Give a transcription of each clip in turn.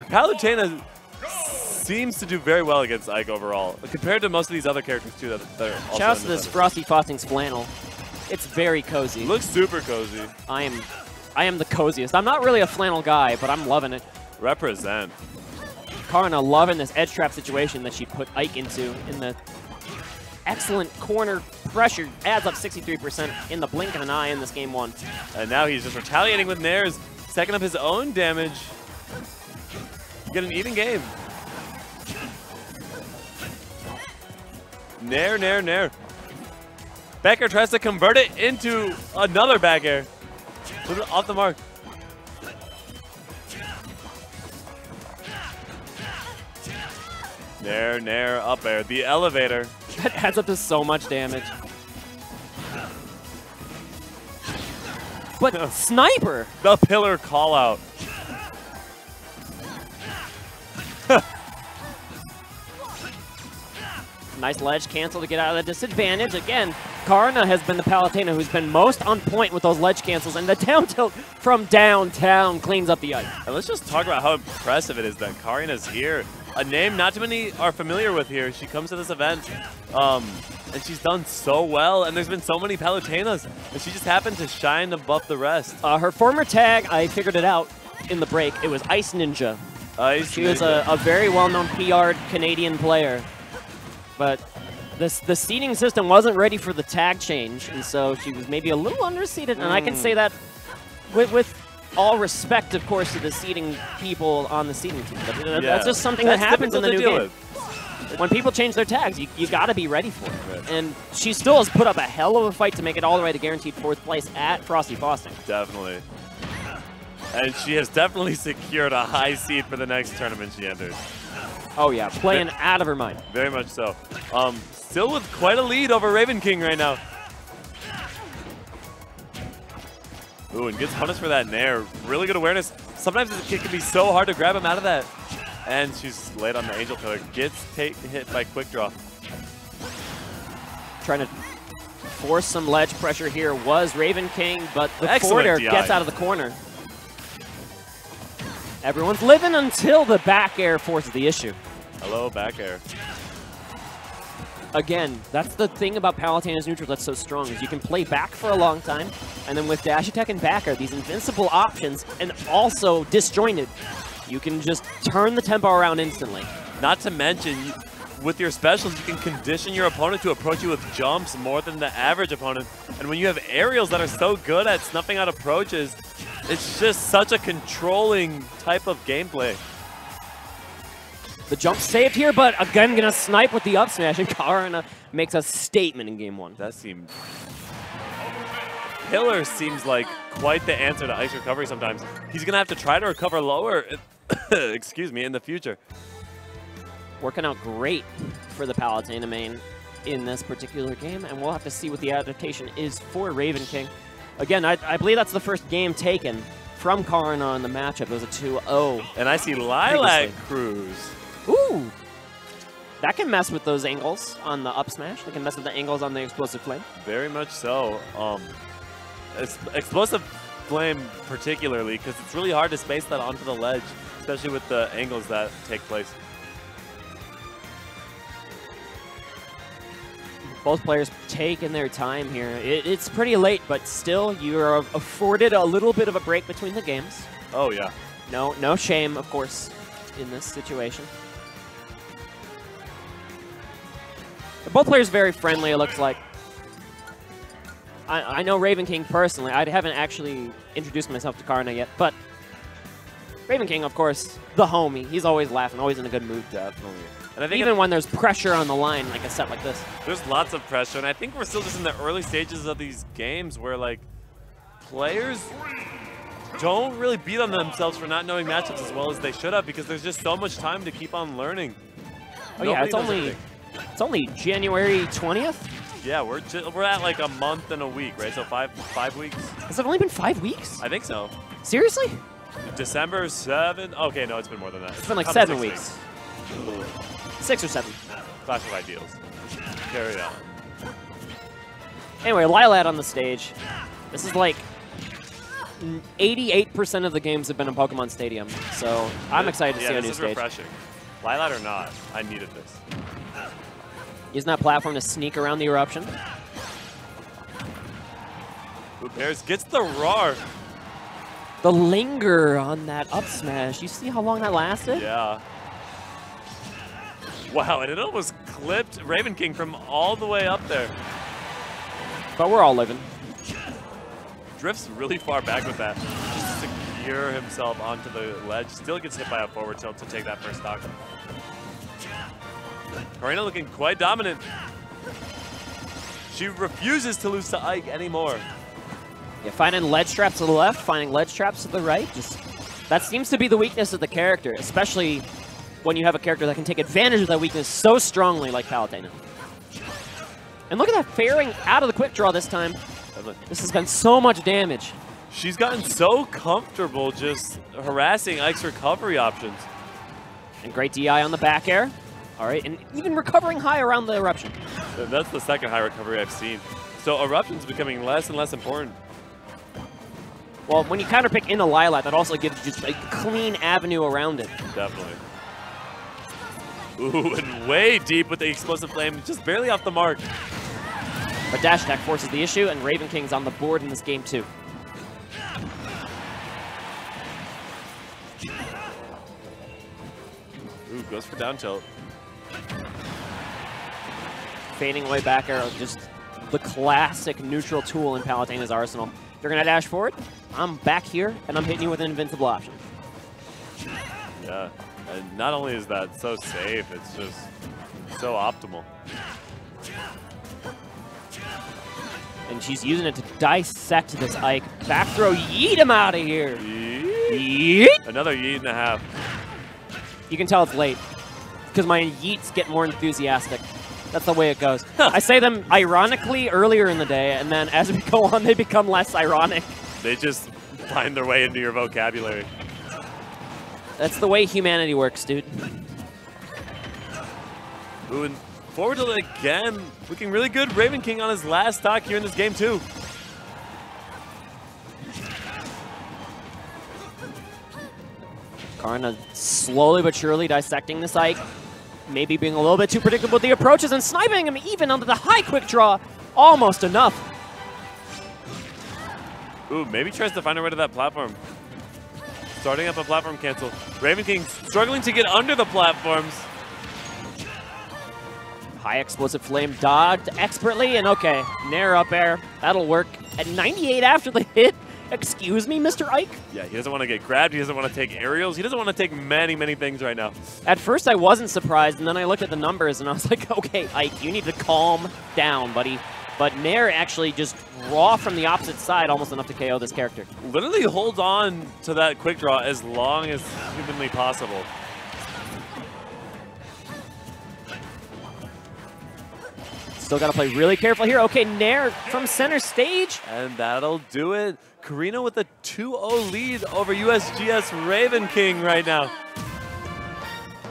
Palutena seems to do very well against Ike overall, compared to most of these other characters too. That are also shout out to this Frosty Frosting's flannel. It's very cozy. Looks super cozy. I am the coziest. I'm not really a flannel guy, but I'm loving it. Represent. Karina loving this edge trap situation that she put Ike into in the excellent corner pressure. Adds up 63% in the blink of an eye in this game one. And now he's just retaliating with nairs, stacking up his own damage. You get an even game. Nair, nair, nair. Back air tries to convert it into another back air. Off the mark. Nair, nair, up air. The elevator. That adds up to so much damage. But Sniper! The pillar call out. Nice ledge cancel to get out of the disadvantage. Again, Karina has been the Palutena who's been most on point with those ledge cancels, and the down tilt from downtown cleans up the ice. And let's just talk about how impressive it is that Karina's here. A name not too many are familiar with here. She comes to this event, and she's done so well, and there's been so many Palutenas, and she just happened to shine above the rest. Her former tag, I figured it out in the break, it was Ice Ninja. She was a very well-known PR Canadian player. But the seeding system wasn't ready for the tag change, and so she was maybe a little underseeded. And I can say that with all respect, of course, to the seeding people on the seeding team. But that's just something that happens in the new game. When people change their tags, you got to be ready for it. Right. And she still has put up a hell of a fight to make it all the way to guaranteed 4th place at Frosty Frosting. Definitely. And she has definitely secured a high seed for the next tournament she enters. Oh yeah, playing out of her mind. Very much so. Still with quite a lead over Ravenking right now. Ooh, and gets punished for that nair. Really good awareness. Sometimes it can be so hard to grab him out of that. And she's laid on the Angel Pillar. Gets hit by Quick Draw. Trying to force some ledge pressure here was Ravenking, but the forwarder gets out of the corner. Everyone's living until the back air forces the issue. Hello, back air. Again, that's the thing about Palutena's neutral that's so strong, is you can play back for a long time, and then with dash attack and back air, these invincible options, and also disjointed, you can just turn the tempo around instantly. Not to mention, with your specials, you can condition your opponent to approach you with jumps more than the average opponent. And when you have aerials that are so good at snuffing out approaches, it's just such a controlling type of gameplay. The jump saved here, but again gonna snipe with the up smash, and Karina makes a statement in game one. That seemed... Pillar seems like quite the answer to ice recovery sometimes. He's gonna have to try to recover lower, excuse me, in the future. Working out great for the Palutena main in this particular game, and we'll have to see what the adaptation is for Ravenking. Again, I believe that's the first game taken from Karina in the matchup. It was a 2-0. And I see Lilac Cruise. Ooh! That can mess with those angles on the up smash. They can mess with the angles on the Explosive Flame. Very much so. Explosive Flame particularly, because it's really hard to space that onto the ledge, especially with the angles that take place. Both players taking their time here. It's pretty late, but still, you're afforded a little bit of a break between the games. Oh, yeah. No shame, of course, in this situation. Both players very friendly, it looks like. I know Ravenking personally. I haven't actually introduced myself to Karina yet, but Ravenking, of course, the homie. He's always laughing, always in a good mood. Definitely. And I think even when there's pressure on the line, like a set like this. There's lots of pressure, and I think we're still just in the early stages of these games where, like, players don't really beat on themselves for not knowing matchups as well as they should have, because there's just so much time to keep on learning. Oh yeah, it's only January 20th? Yeah, we're at like a month and a week, right? So five weeks. Has it only been 5 weeks? I think so. Seriously? December 7? Okay, no, it's been more than that. It's been like 7 weeks. 6 or 7. Clash of Ideals. Carry on. Anyway, Lilat on the stage. This is like 88% of the games have been in Pokemon Stadium, so I'm excited to see a new stage. Refreshing. Lilat or not, I needed this. Using that platform to sneak around the eruption. Ooh, Bears gets the roar. The linger on that up smash. You see how long that lasted? Yeah. Wow, and it almost clipped Ravenking from all the way up there. But we're all living. Drifts really far back with that. Just to secure himself onto the ledge. Still gets hit by a forward tilt to take that first stock. Karina looking quite dominant. She refuses to lose to Ike anymore. Yeah, finding ledge traps to the left, finding ledge traps to the right. That seems to be the weakness of the character, especially when you have a character that can take advantage of that weakness so strongly like Palutena. And look at that fairing out of the quick draw this time. This has been so much damage. She's gotten so comfortable just harassing Ike's recovery options. And great DI on the back air. All right, and even recovering high around the eruption. That's the second high recovery I've seen. So eruption's becoming less and less important. Well, when you counterpick in a Lilat, that also gives you just a clean avenue around it. Definitely. Ooh, and way deep with the explosive flame, just barely off the mark. But dash attack forces the issue, and Ravenking's on the board in this game too. Ooh, goes for down tilt. Fading away back arrow, just the classic neutral tool in Palutena's arsenal. If you're gonna dash forward, I'm back here, and I'm hitting you with an invincible option. Yeah, and not only is that so safe, it's just so optimal. And she's using it to dissect this Ike. Back throw, yeet him out of here. Yeet. Another yeet and a half. You can tell it's late, because my yeets get more enthusiastic. That's the way it goes. I say them ironically earlier in the day, and then as we go on, they become less ironic. They just find their way into your vocabulary. That's the way humanity works, dude. Ooh, and forward tilt again. Looking really good. Ravenking on his last stock here in this game, too. Karina slowly but surely dissecting this Ike. Maybe being a little bit too predictable with the approaches and sniping him even onto the high quick draw. Almost enough. Ooh, maybe tries to find a way to that platform. Starting up a platform cancel. Ravenking struggling to get under the platforms. High explosive flame dodged expertly, and okay, Nair up air. That'll work. At 98 after the hit. Excuse me, Mr. Ike? Yeah, he doesn't want to get grabbed. He doesn't want to take aerials. He doesn't want to take many, many things right now. At first, I wasn't surprised, and then I looked at the numbers, and I was like, okay, Ike, you need to calm down, buddy. But Nair actually just raw from the opposite side, almost enough to KO this character. Literally holds on to that quick draw as long as humanly possible. Still got to play really careful here. Okay, Nair from center stage. And that'll do it. Karina with a 2-0 lead over USGS Ravenking right now.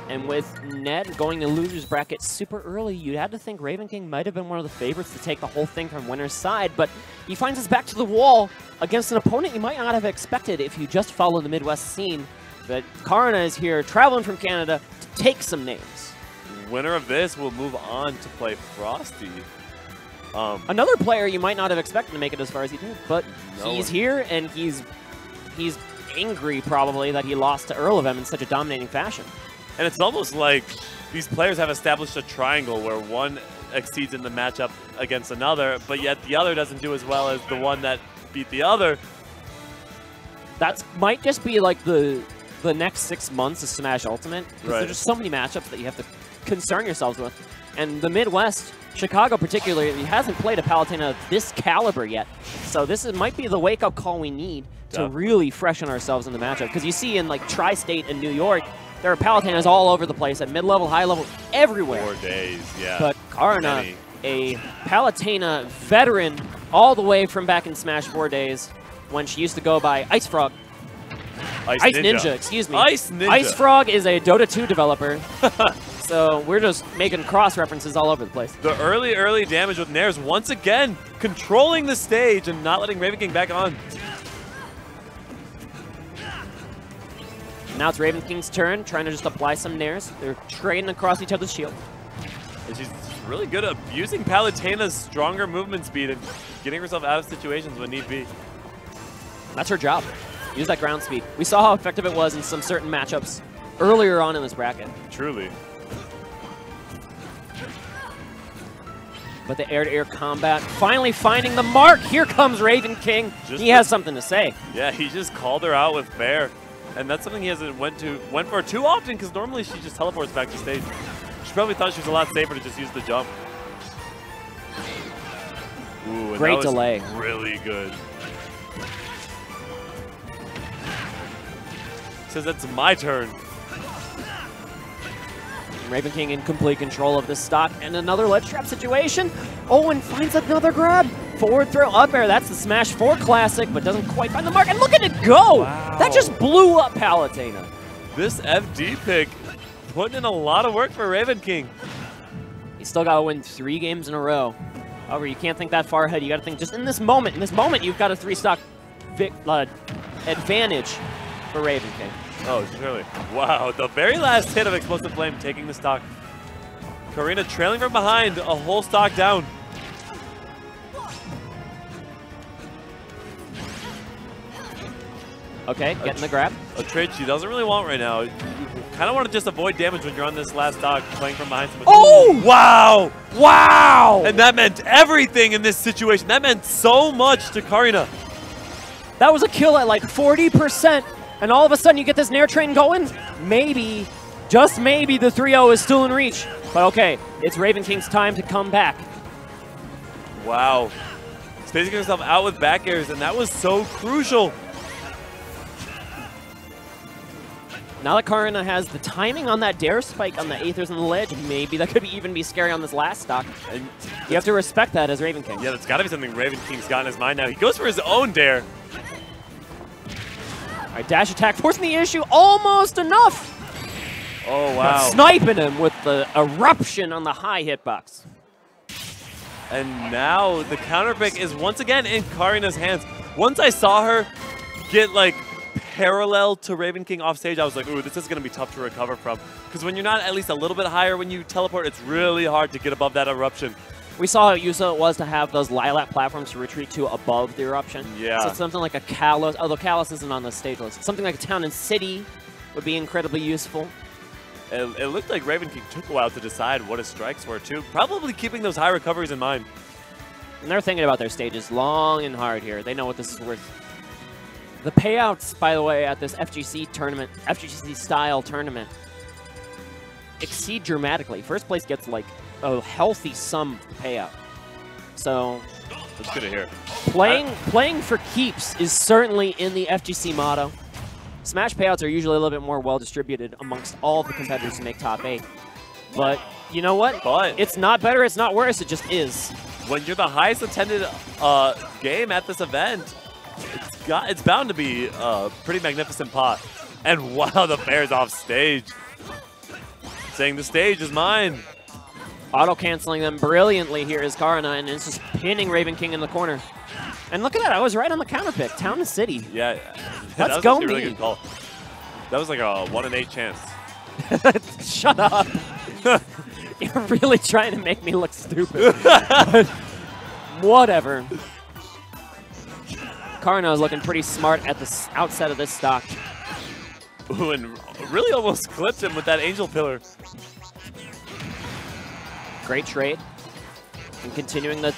And with Ned going to loser's bracket super early, you'd have to think Ravenking might have been one of the favorites to take the whole thing from winner's side, but he finds us back to the wall against an opponent you might not have expected if you just follow the Midwest scene. But Karina is here, traveling from Canada, to take some names. Winner of this will move on to play Frosty. Another player you might not have expected to make it as far as he did, but he's here, and he's angry probably that he lost to Earl of M in such a dominating fashion. And it's almost like these players have established a triangle where one exceeds in the matchup against another, but yet the other doesn't do as well as the one that beat the other. That might just be like the next 6 months of Smash Ultimate, because there's just so many matchups that you have to concern yourselves with. And the Midwest, Chicago particularly, hasn't played a Palutena of this caliber yet. So this might be the wake-up call we need to really freshen ourselves in the matchup. Because you see in like Tri-State and New York, there are Palutenas all over the place, at mid-level, high-level, everywhere. 4 days, yeah. But Karina, a Palutena veteran all the way from back in Smash 4 days, when she used to go by Ice Frog. Ice Ninja, excuse me. Ice Ninja. Ice Frog is a Dota 2 developer. So we're just making cross references all over the place. The early damage with Nairs once again controlling the stage and not letting Ravenking back on. Now it's Ravenking's turn, trying to just apply some nairs. They're trading across each other's shield. And she's really good at abusing Palutena's stronger movement speed and getting herself out of situations when need be. That's her job. Use that ground speed. We saw how effective it was in some certain matchups earlier on in this bracket. Truly. But the air-to-air combat finally finding the mark. Here comes Ravenking. He has something to say. Yeah, he just called her out with fair. And that's something he hasn't went for too often, because normally she just teleports back to stage. She probably thought she was a lot safer to just use the jump. Ooh, and great that was delay. Really good. Says that's my turn. Ravenking in complete control of this stock, and another ledge trap situation. Oh, and finds another grab. Forward throw up air. That's the Smash 4 classic, but doesn't quite find the mark. And look at it go! Wow. That just blew up Palutena. This FD pick putting in a lot of work for Ravenking. He's still got to win 3 games in a row. However, you can't think that far ahead. You got to think just in this moment. In this moment, you've got a 3-stock advantage for Ravenking. Oh, surely. Wow, the very last hit of Explosive Flame taking the stock. Karina trailing from behind, a whole stock down. Okay, getting the grab. A trade she doesn't really want right now. You kind of want to just avoid damage when you're on this last stock, playing from behind someone. Oh! Wow! Wow! And that meant everything in this situation. That meant so much to Karina. That was a kill at like 40%. And all of a sudden you get this Nair train going. Maybe, just maybe, the 3-0 is still in reach. But okay, it's Ravenking's time to come back. Wow. Spacing herself out with back airs, and that was so crucial. Now that Karina has the timing on that dare spike on the Aethers on the ledge, maybe that could even be scary on this last stock. And you have to respect that as Ravenking. Yeah, that's got to be something Ravenking's got in his mind now. He goes for his own dare. All right, dash attack forcing the issue, almost enough. Oh, wow. Sniping him with the eruption on the high hitbox. And now the counter pick is once again in Karina's hands. Once I saw her get like parallel to Ravenking off stage, I was like, ooh, this is going to be tough to recover from. Because when you're not at least a little bit higher when you teleport, it's really hard to get above that eruption. We saw how useful it was to have those Lilac platforms to retreat to above the eruption. Yeah. So something like a Kalos, although Kalos isn't on the stage list, something like a Town and City would be incredibly useful. It looked like Ravenking took a while to decide what his strikes were, too. Probably keeping those high recoveries in mind. And they're thinking about their stages long and hard here. They know what this is worth. The payouts, by the way, at this FGC tournament, FGC-style tournament, exceed dramatically. First place gets like a healthy sum payout. So that's good to hear. Playing for keeps is certainly in the FGC motto. Smash payouts are usually a little bit more well distributed amongst all the competitors who make top 8. But you know what? It's not better, it's not worse, it just is. When you're the highest attended game at this event, it's bound to be a pretty magnificent pot. And wow, the bear's off stage. Saying the stage is mine. Auto-canceling them brilliantly here is Karina, and it's just pinning Ravenking in the corner. And look at that, I was right on the counter pick. Town and City. Yeah, let's go me. Really good call. That was like a 1 in 8 chance. Shut up. You're really trying to make me look stupid. Whatever. Karina is looking pretty smart at the outset of this stock. Ooh, and really almost clipped him with that Angel Pillar. Great trade. And continuing the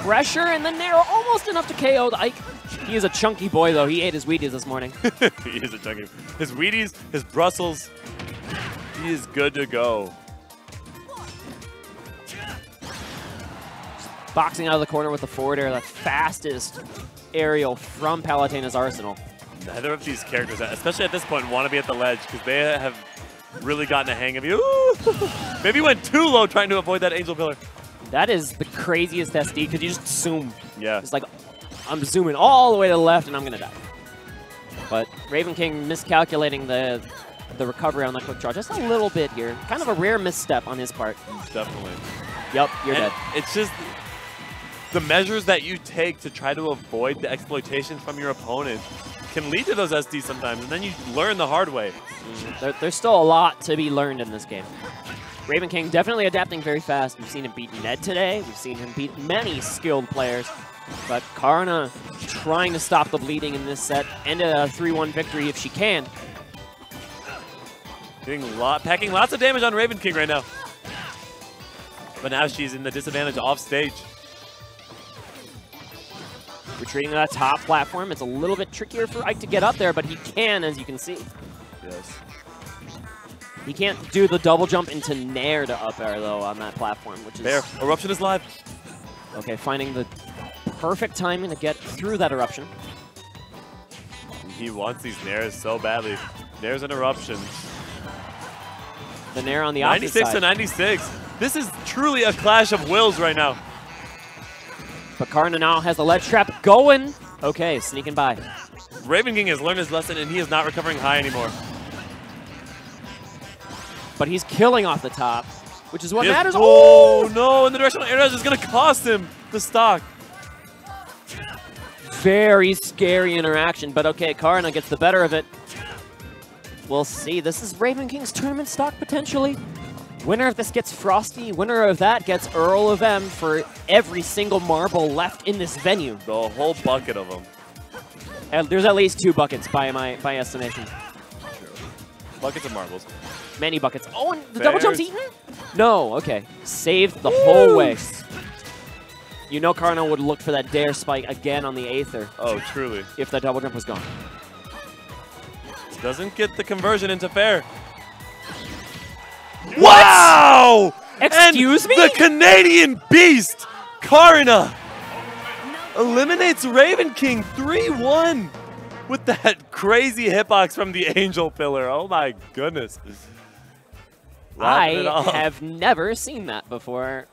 pressure, and then Nair almost enough to KO the Ike. He is a chunky boy, though. He ate his Wheaties this morning. He is a chunky. His Wheaties, his Brussels, he is good to go. Just boxing out of the corner with the forward air, the fastest aerial from Palutena's arsenal. Neither of these characters, especially at this point, want to be at the ledge because they have really gotten a hang of you. Ooh. Maybe went too low trying to avoid that Angel Pillar. That is the craziest SD because you just zoom. Yeah. It's like, I'm zooming all the way to the left and I'm going to die. But Ravenking miscalculating the recovery on the quick draw just a little bit here. Kind of a rare misstep on his part. Definitely. Yep, you're dead. It's just the measures that you take to try to avoid the exploitation from your opponent can lead to those SDs sometimes, and then you learn the hard way. There's still a lot to be learned in this game. Ravenking definitely adapting very fast. We've seen him beat Ned today. We've seen him beat many skilled players. But Karina trying to stop the bleeding in this set, and a 3-1 victory if she can. Packing lots of damage on Ravenking right now. But now she's in the disadvantage off stage. Retreating to that top platform. It's a little bit trickier for Ike to get up there, but he can, as you can see. Yes. He can't do the double jump into Nair to up air, though, on that platform, which is... Fair. Eruption is live. Okay, finding the perfect timing to get through that eruption. He wants these Nairs so badly. Nairs and eruptions. The Nair on the opposite 96 side. to 96. This is truly a clash of wills right now. But Karina now has the ledge trap going. Okay, sneaking by. Ravenking has learned his lesson, and he is not recovering high anymore. But he's killing off the top, which is what matters. Oh, no, and the directional air dash is going to cost him the stock. Very scary interaction, but okay, Karina gets the better of it. We'll see. This is Ravenking's tournament stock, potentially. Winner of this gets Frosty. Winner of that gets Earl of M for every single marble left in this venue. The whole bucket of them. And there's at least 2 buckets by estimation. Buckets of marbles. Many buckets. Oh, and the double jump's eaten? No, okay. Saved the whole way. You know Karina would look for that dare spike again on the Aether. Oh, truly. If that double jump was gone. Doesn't get the conversion into fair. What? Wow! Excuse me? The Canadian beast, Karina, eliminates Ravenking 3-1 with that crazy hitbox from the Angel Pillar. Oh my goodness. I have never seen that before.